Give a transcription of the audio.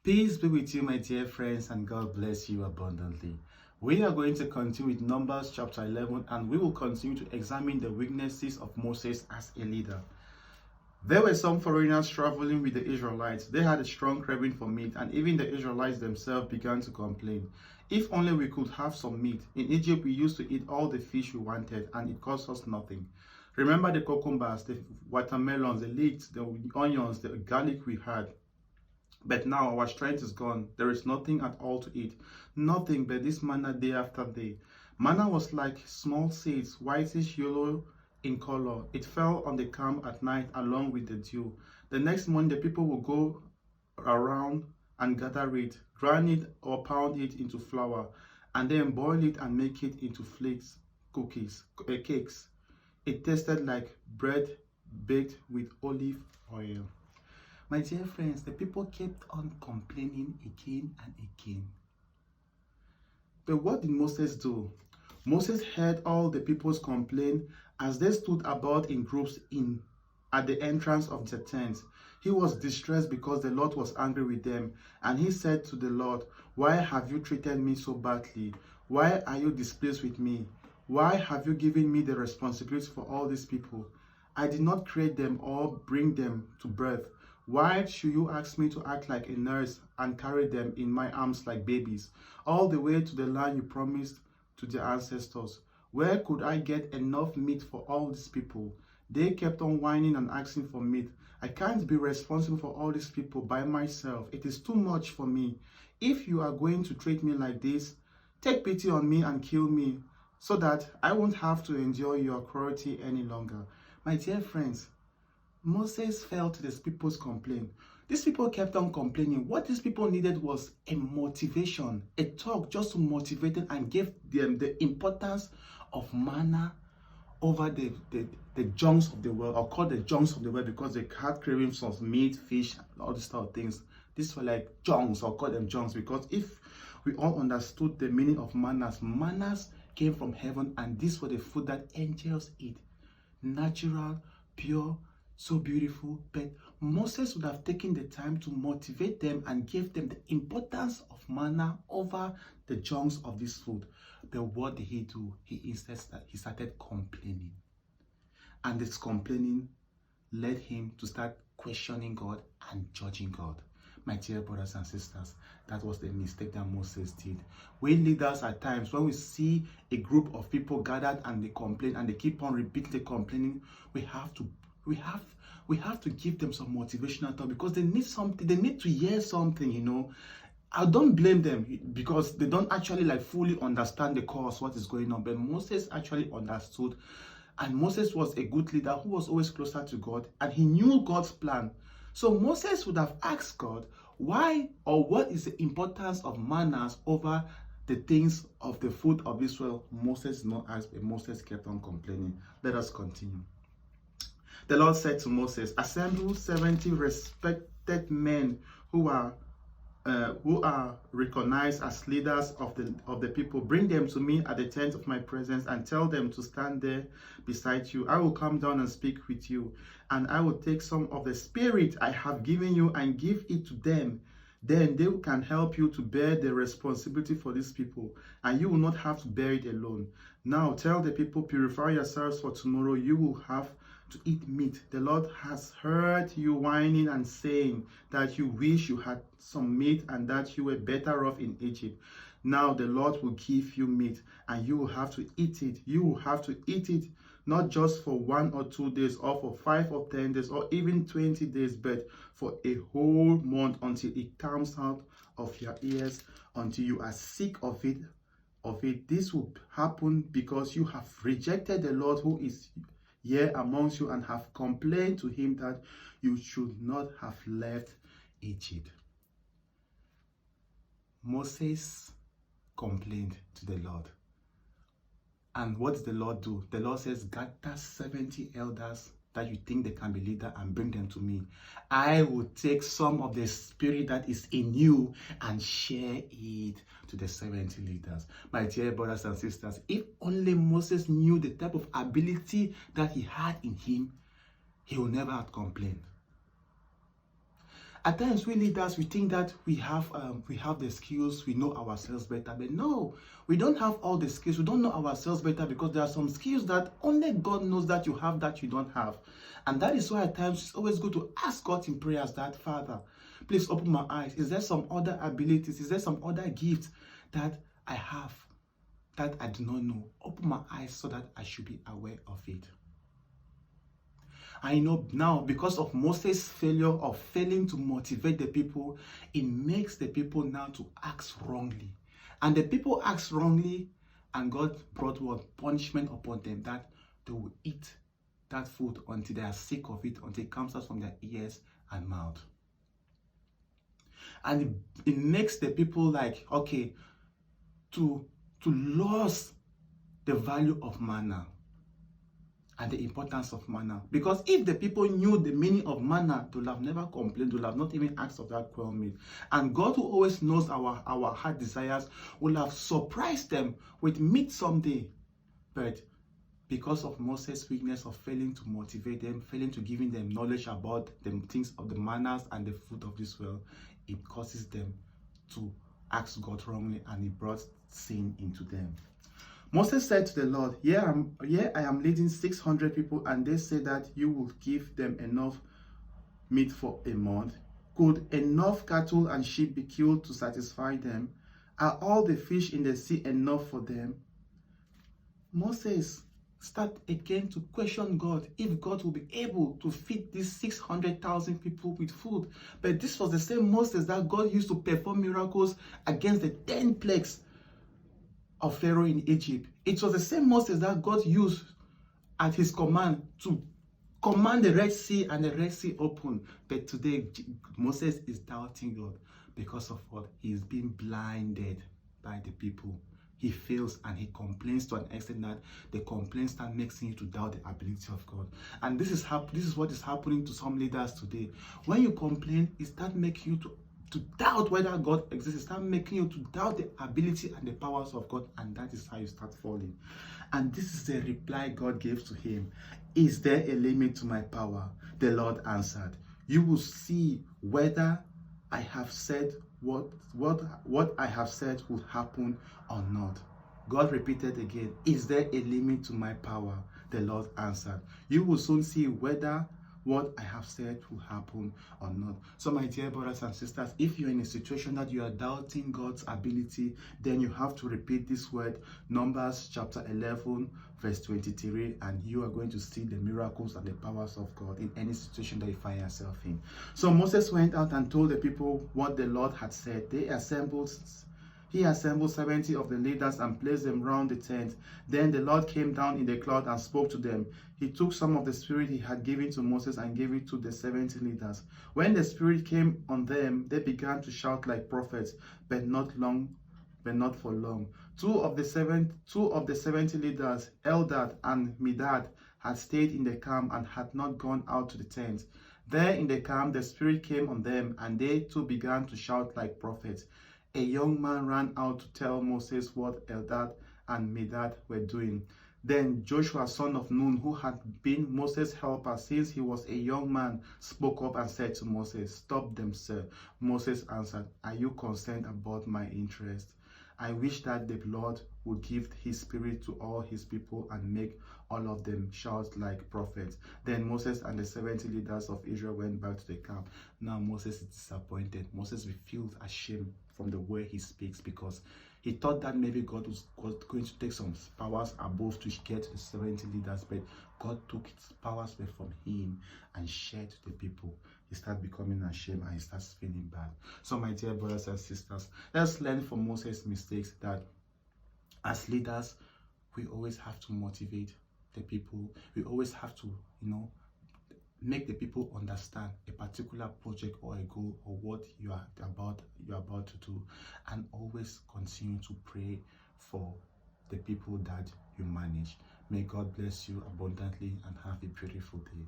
Peace be with you, my dear friends, and God bless you abundantly. We are going to continue with Numbers chapter 11, and we will continue to examine the weaknesses of Moses as a leader. There were some foreigners traveling with the Israelites. They had a strong craving for meat, and even the Israelites themselves began to complain. If only we could have some meat. In Egypt, we used to eat all the fish we wanted, and it cost us nothing. Remember the cucumbers, the watermelons, the leeks, the onions, the garlic we had. But now our strength is gone. There is nothing at all to eat. Nothing but this manna day after day. Manna was like small seeds, whitish yellow in color. It fell on the camp at night along with the dew. The next morning, the people would go around and gather it, grind it or pound it into flour, and then boil it and make it into flakes, cakes. It tasted like bread baked with olive oil. My dear friends, the people kept on complaining again and again. But what did Moses do? Moses heard all the people's complaint as they stood about in groups at the entrance of the tent. He was distressed because the Lord was angry with them, and he said to the Lord, "Why have you treated me so badly? Why are you displeased with me? Why have you given me the responsibility for all these people? I did not create them or bring them to birth. Why should you ask me to act like a nurse and carry them in my arms like babies, all the way to the land you promised to their ancestors? Where could I get enough meat for all these people?" They kept on whining and asking for meat. "I can't be responsible for all these people by myself. It is too much for me. If you are going to treat me like this, take pity on me and kill me so that I won't have to endure your cruelty any longer." My dear friends, Moses felt this people's complaint. These people kept on complaining. What these people needed was a motivation, a talk just to motivate them and give them the importance of manna over the junks of the world, or called the junks of the world because they had cravings of meat, fish, and all these type of things. These were like junks, or call them junks, because if we all understood the meaning of mannas came from heaven, and these were the food that angels eat. Natural, pure, so beautiful. But Moses would have taken the time to motivate them and give them the importance of manna over the junks of this food. But what did he do? He started complaining. And this complaining led him to start questioning God and judging God. My dear brothers and sisters, that was the mistake that Moses did. We leaders at times, when we see a group of people gathered and they complain and they keep on repeating the complaining, we have to give them some motivational talk, because they need something. They need to hear something, you know. I don't blame them, because they don't actually fully understand the cause, what is going on. But Moses actually understood, and Moses was a good leader who was always closer to God, and he knew God's plan. So Moses would have asked God, why or what is the importance of manna over the things of the food of Israel? Moses did not ask, but Moses kept on complaining. Let us continue. The Lord said to Moses, "Assemble 70 respected men who are recognized as leaders of the people. Bring them to me at the tent of my presence and tell them to stand there beside you. I will come down and speak with you, and I will take some of the spirit I have given you and give it to them. Then they can help you to bear the responsibility for these people, and you will not have to bear it alone. Now tell the people, purify yourselves, for tomorrow you will have to eat meat. The Lord has heard you whining and saying that you wish you had some meat and that you were better off in Egypt. Now the Lord will give you meat, and you will have to eat it. You will have to eat it not just for 1 or 2 days, or for 5 or 10 days, or even 20 days, but for a whole month, until it comes out of your ears, until you are sick of it. This will happen because you have rejected the Lord who is here amongst you, and have complained to him that you should not have left Egypt." Moses complained to the Lord. And what does the Lord do? The Lord says, "Gather 70 elders that you think they can be leader and bring them to me. I will take some of the spirit that is in you and share it to the 70 leaders." My dear brothers and sisters, if only Moses knew the type of ability that he had in him, he would never have complained. At times, we leaders, we think that we have the skills, we know ourselves better. But no, we don't have all the skills. We don't know ourselves better because there are some skills that only God knows that you have that you don't have. And that is why at times it's always good to ask God in prayers that, Father, please open my eyes. Is there some other abilities? Is there some other gifts that I have that I do not know? Open my eyes so that I should be aware of it. I know now, because of Moses' failure of failing to motivate the people, it makes the people now to act wrongly. And the people act wrongly, and God brought what? Punishment upon them, that they will eat that food until they are sick of it, until it comes out from their ears and mouth. And it makes the people like, okay, to lose the value of manna and the importance of manna. Because if the people knew the meaning of manna, they would have never complained, they would have not even asked of that quail meat. And God, who always knows our heart desires, will have surprised them with meat someday. But because of Moses' weakness of failing to motivate them, failing to giving them knowledge about the things of the manners and the food of this world, it causes them to ask God wrongly, and it brought sin into them. Moses said to the Lord, Here I am leading 600 people, and they say that you will give them enough meat for a month. Could enough cattle and sheep be killed to satisfy them? Are all the fish in the sea enough for them? Moses start again to question God, if God will be able to feed these 600,000 people with food. But this was the same Moses that God used to perform miracles against the 10 plagues of Pharaoh in Egypt. It was the same Moses that God used at his command to command the Red Sea, and the Red Sea opened. But today, Moses is doubting God because of what? He is being blinded by the people. He fails and he complains to an extent that the complaints start making you to doubt the ability of God. And this is what is happening to some leaders today. When you complain, it starts making you to doubt whether God exists. It starts making you to doubt the ability and the powers of God, and that is how you start falling. And this is the reply God gave to him. Is there a limit to my power? The Lord answered, you will see whether I have said what I have said will happen or not. God repeated again, is there a limit to my power? The Lord answered, you will soon see whether what I have said will happen or not. So my dear brothers and sisters, if you're in a situation that you are doubting God's ability, then you have to repeat this word, Numbers chapter 11 verse 23, and you are going to see the miracles and the powers of God in any situation that you find yourself in. So Moses went out and told the people what the Lord had said. He assembled 70 of the leaders and placed them round the tent. Then the Lord came down in the cloud and spoke to them. He took some of the spirit he had given to Moses and gave it to the 70 leaders. When the spirit came on them, they began to shout like prophets, but not for long. Two of the 70 leaders, Eldad and Medad, had stayed in the camp and had not gone out to the tent. There in the camp, the spirit came on them, and they too began to shout like prophets. A young man ran out to tell Moses what Eldad and Medad were doing. Then Joshua, son of Nun, who had been Moses' helper since he was a young man, spoke up and said to Moses, stop them, sir. Moses answered, are you concerned about my interest? I wish that the Lord would give his spirit to all his people and make all of them shout like prophets. Then Moses and the 70 leaders of Israel went back to the camp. Now Moses is disappointed. Moses feels ashamed from the way he speaks, because he thought that maybe God was going to take some powers above to get to the 70 leaders, but God took his powers away from him and shared to the people. He started becoming ashamed and he starts feeling bad. So my dear brothers and sisters, let's learn from Moses' mistakes that as leaders, we always have to motivate the people. We always have to, make the people understand a particular project or a goal or what you're about to do, and always continue to pray for the people that you manage. May God bless you abundantly and have a beautiful day.